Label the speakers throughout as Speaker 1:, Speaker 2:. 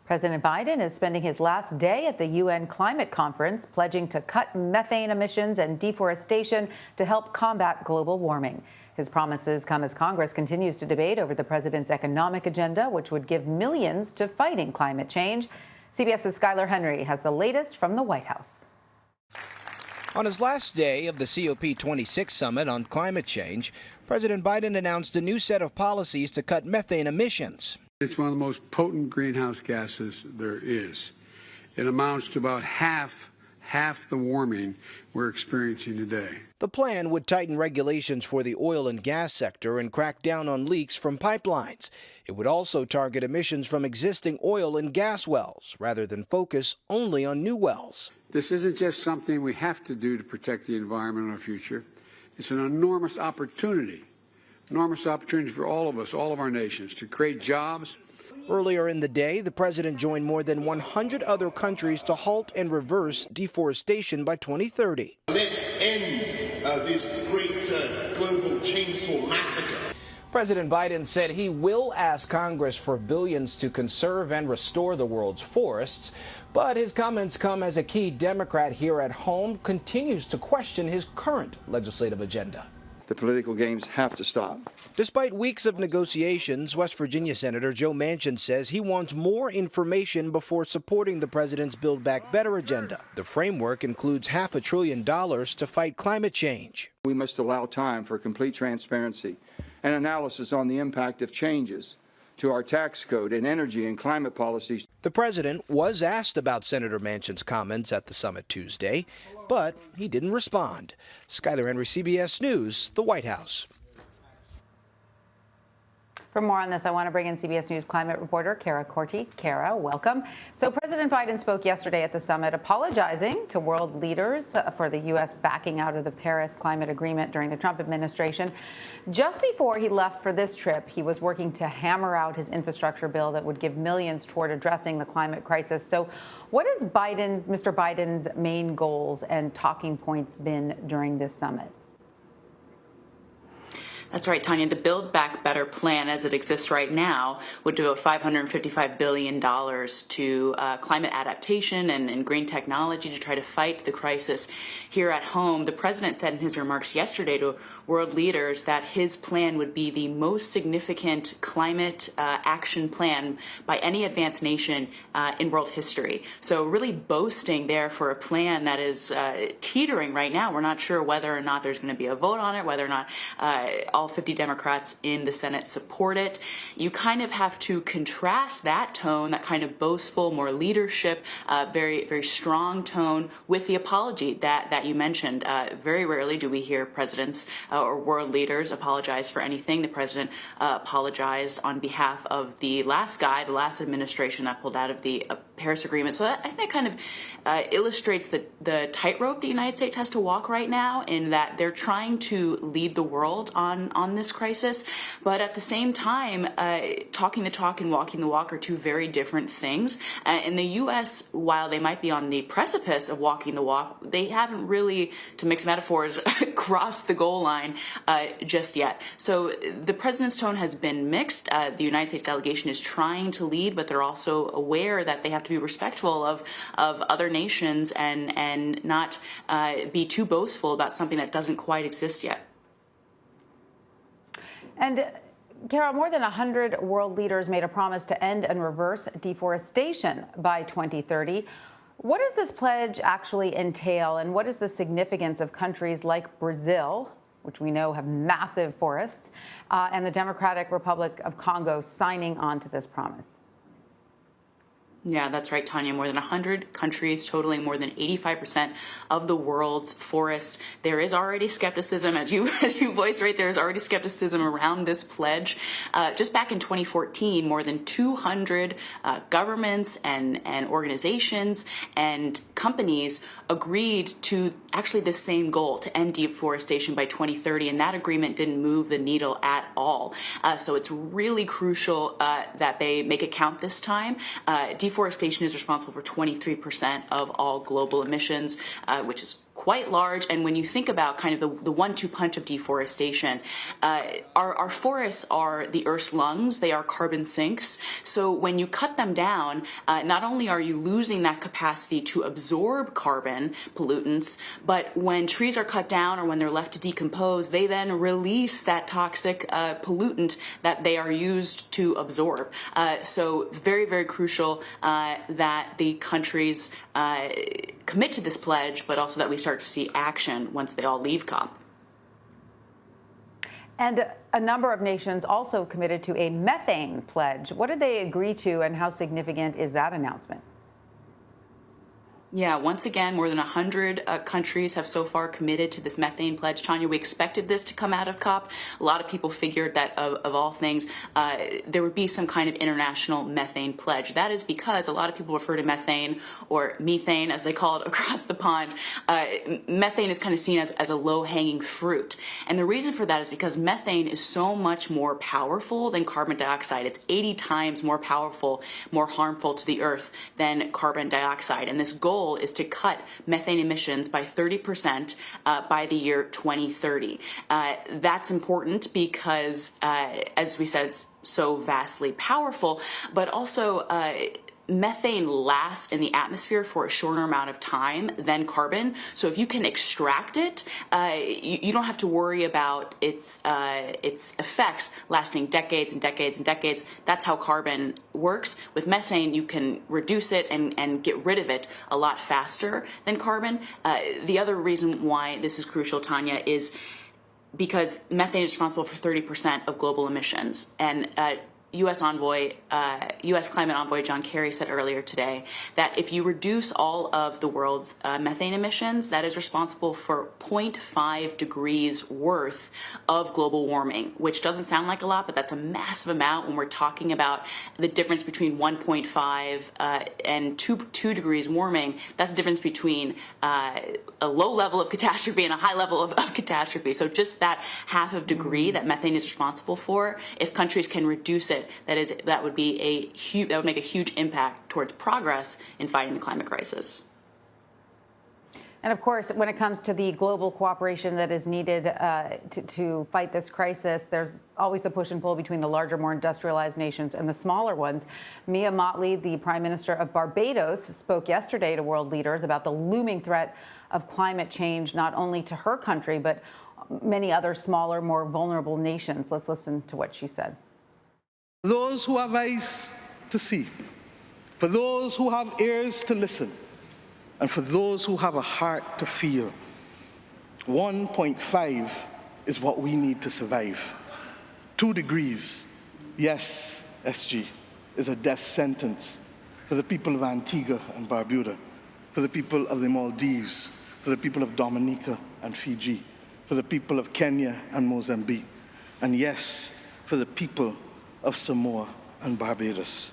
Speaker 1: President Biden is spending his last day at the UN climate conference, pledging to cut methane emissions and deforestation to help combat global warming. His promises come as Congress continues to debate over the president's economic agenda, which would give millions to fighting climate change. CBS's Skyler Henry has the latest from the White House.
Speaker 2: On his last day of the COP26 summit on climate change, President Biden announced a new set of policies to cut methane emissions.
Speaker 3: It's one of the most potent greenhouse gases there is. It amounts to about half the warming we're experiencing today.
Speaker 2: The plan would tighten regulations for the oil and gas sector and crack down on leaks from pipelines. It would also target emissions from existing oil and gas wells, rather than focus only on new wells.
Speaker 3: This isn't just something we have to do to protect the environment in our future. It's an enormous opportunity for all of us, all of our nations, to create jobs.
Speaker 2: Earlier in the day, the president joined more than 100 other countries to halt and reverse deforestation by 2030.
Speaker 4: Let's end this great global chainsaw massacre.
Speaker 2: President Biden said he will ask Congress for billions to conserve and restore the world's forests, but his comments come as a key Democrat here at home continues to question his current legislative agenda.
Speaker 5: The political games have to stop.
Speaker 2: Despite weeks of negotiations, West Virginia Senator Joe Manchin says he wants more information before supporting the president's Build Back Better agenda. The framework includes $500 billion to fight climate change.
Speaker 5: We must allow time for complete transparency and analysis on the impact of changes to our tax code and energy and climate policies.
Speaker 2: The president was asked about Senator Manchin's comments at the summit Tuesday, but he didn't respond. Skyler Henry, CBS News, the White House.
Speaker 1: For more on this, I want to bring in CBS News climate reporter Cara Korte. Cara, welcome. So President Biden spoke yesterday at the summit, apologizing to world leaders for the U.S. backing out of the Paris climate agreement during the Trump administration. Just before he left for this trip, he was working to hammer out his infrastructure bill that would give millions toward addressing the climate crisis. So what has Mr. Biden's main goals and talking points been during this summit?
Speaker 6: That's right, Tanya. The Build Back Better plan, as it exists right now, would devote $555 billion to climate adaptation and green technology to try to fight the crisis here at home. The president said in his remarks yesterday to world leaders that his plan would be the most significant climate action plan by any advanced nation in world history. So really boasting there for a plan that is teetering right now. We're not sure whether or not there's going to be a vote on it, whether or not all 50 Democrats in the Senate support it. You kind of have to contrast that tone, that kind of boastful, more leadership, very, very strong tone with the apology that you mentioned. Very rarely do we hear presidents or world leaders apologize for anything. The president apologized on behalf of the last administration that pulled out of the Paris Agreement. So that, I think, kind of illustrates the tightrope the United States has to walk right now, in that they're trying to lead the world on this crisis, but at the same time, talking the talk and walking the walk are two very different things. In the U.S., while they might be on the precipice of walking the walk, they haven't really, to mix metaphors, crossed the goal line just yet. So the president's tone has been mixed. The United States delegation is trying to lead, but they're also aware that they have to be respectful of other nations and not be too boastful about something that doesn't quite exist yet.
Speaker 1: And Cara, more than 100 world leaders made a promise to end and reverse deforestation by 2030. What does this pledge actually entail, and what is the significance of countries like Brazil, which we know have massive forests, and the Democratic Republic of Congo signing on to this promise?
Speaker 6: Yeah, that's right, Tanya. More than 100 countries, totaling more than 85% of the world's forests. There is already skepticism, as you voiced right there, is already skepticism around this pledge. Just back in 2014, more than 200 governments and organizations and companies agreed to actually the same goal, to end deforestation by 2030, and that agreement didn't move the needle at all. So it's really crucial that they make it count this time. Deforestation is responsible for 23% of all global emissions, which is quite large. And when you think about kind of the 1-2 punch of deforestation, our forests are the Earth's lungs, they are carbon sinks. So when you cut them down, not only are you losing that capacity to absorb carbon pollutants, but when trees are cut down or when they're left to decompose, they then release that toxic pollutant that they are used to absorb. So very, very crucial that the countries commit to this pledge, but also that we start to see action once they all leave COP.
Speaker 1: And a number of nations also committed to a methane pledge. What did they agree to, and how significant is that announcement?
Speaker 6: Yeah, once again, more than 100 countries have so far committed to this methane pledge. Tanya, we expected this to come out of COP. A lot of people figured that of all things, there would be some kind of international methane pledge. That is because a lot of people refer to methane, or methane as they call it across the pond. Methane is kind of seen as a low-hanging fruit. And the reason for that is because methane is so much more powerful than carbon dioxide. It's 80 times more powerful, more harmful to the earth than carbon dioxide. And this goal is to cut methane emissions by 30% by the year 2030. That's important because, as we said, it's so vastly powerful, but also methane lasts in the atmosphere for a shorter amount of time than carbon. So if you can extract it, you don't have to worry about its effects lasting decades and decades and decades. That's how carbon works. With methane, you can reduce it and get rid of it a lot faster than carbon. The other reason why this is crucial, Tanya, is because methane is responsible for 30% of global emissions. And U.S. Climate Envoy John Kerry said earlier today that if you reduce all of the world's methane emissions, that is responsible for 0.5 degrees worth of global warming, which doesn't sound like a lot, but that's a massive amount when we're talking about the difference between 1.5 and 2 degrees warming. That's the difference between a low level of catastrophe and a high level of catastrophe. So just that half of degree that methane is responsible for, if countries can reduce it, that would make a huge impact towards progress in fighting the climate crisis.
Speaker 1: And of course, when it comes to the global cooperation that is needed to fight this crisis, there's always the push and pull between the larger, more industrialized nations and the smaller ones. Mia Mottley, the Prime Minister of Barbados, spoke yesterday to world leaders about the looming threat of climate change, not only to her country, but many other smaller, more vulnerable nations. Let's listen to what she said.
Speaker 7: For those who have eyes to see, for those who have ears to listen, and for those who have a heart to feel, 1.5 is what we need to survive. 2 degrees, yes, SG, is a death sentence for the people of Antigua and Barbuda, for the people of the Maldives, for the people of Dominica and Fiji, for the people of Kenya and Mozambique, and yes, for the people of Samoa and Barbados.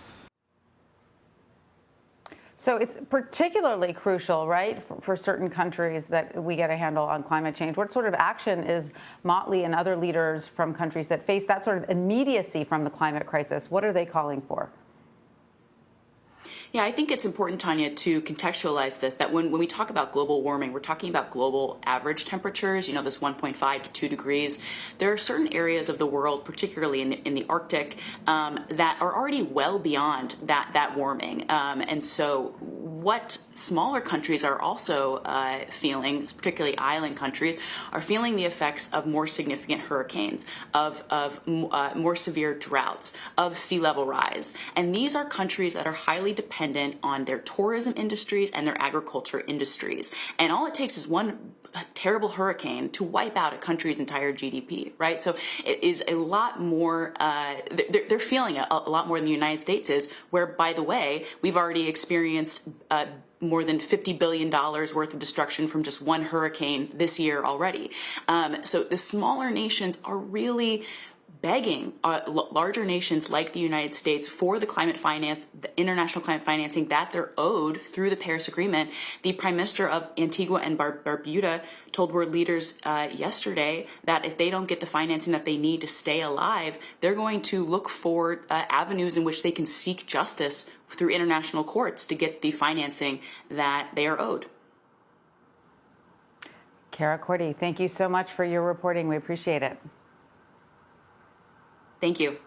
Speaker 1: So it's particularly crucial, right, for certain countries that we get a handle on climate change. What sort of action is Mottley and other leaders from countries that face that sort of immediacy from the climate crisis, what are they calling for?
Speaker 6: Yeah, I think it's important, Tanya, to contextualize this, that when we talk about global warming, we're talking about global average temperatures, this 1.5 to 2 degrees. There are certain areas of the world, particularly in the Arctic, that are already well beyond that warming. And so what smaller countries are also feeling, particularly island countries, are feeling the effects of more significant hurricanes, of more severe droughts, of sea level rise. And these are countries that are highly dependent on their tourism industries and their agriculture industries. And all it takes is one terrible hurricane to wipe out a country's entire GDP, right? So it is a lot more, they're feeling a lot more than the United States is, where, by the way, we've already experienced more than $50 billion worth of destruction from just one hurricane this year already. So the smaller nations are really begging larger nations like the United States for the climate finance, the international climate financing that they're owed through the Paris Agreement. The Prime Minister of Antigua and Barbuda told world leaders yesterday that if they don't get the financing that they need to stay alive, they're going to look for avenues in which they can seek justice through international courts to get the financing that they are owed.
Speaker 1: Cara Korte, thank you so much for your reporting. We appreciate it.
Speaker 6: Thank you.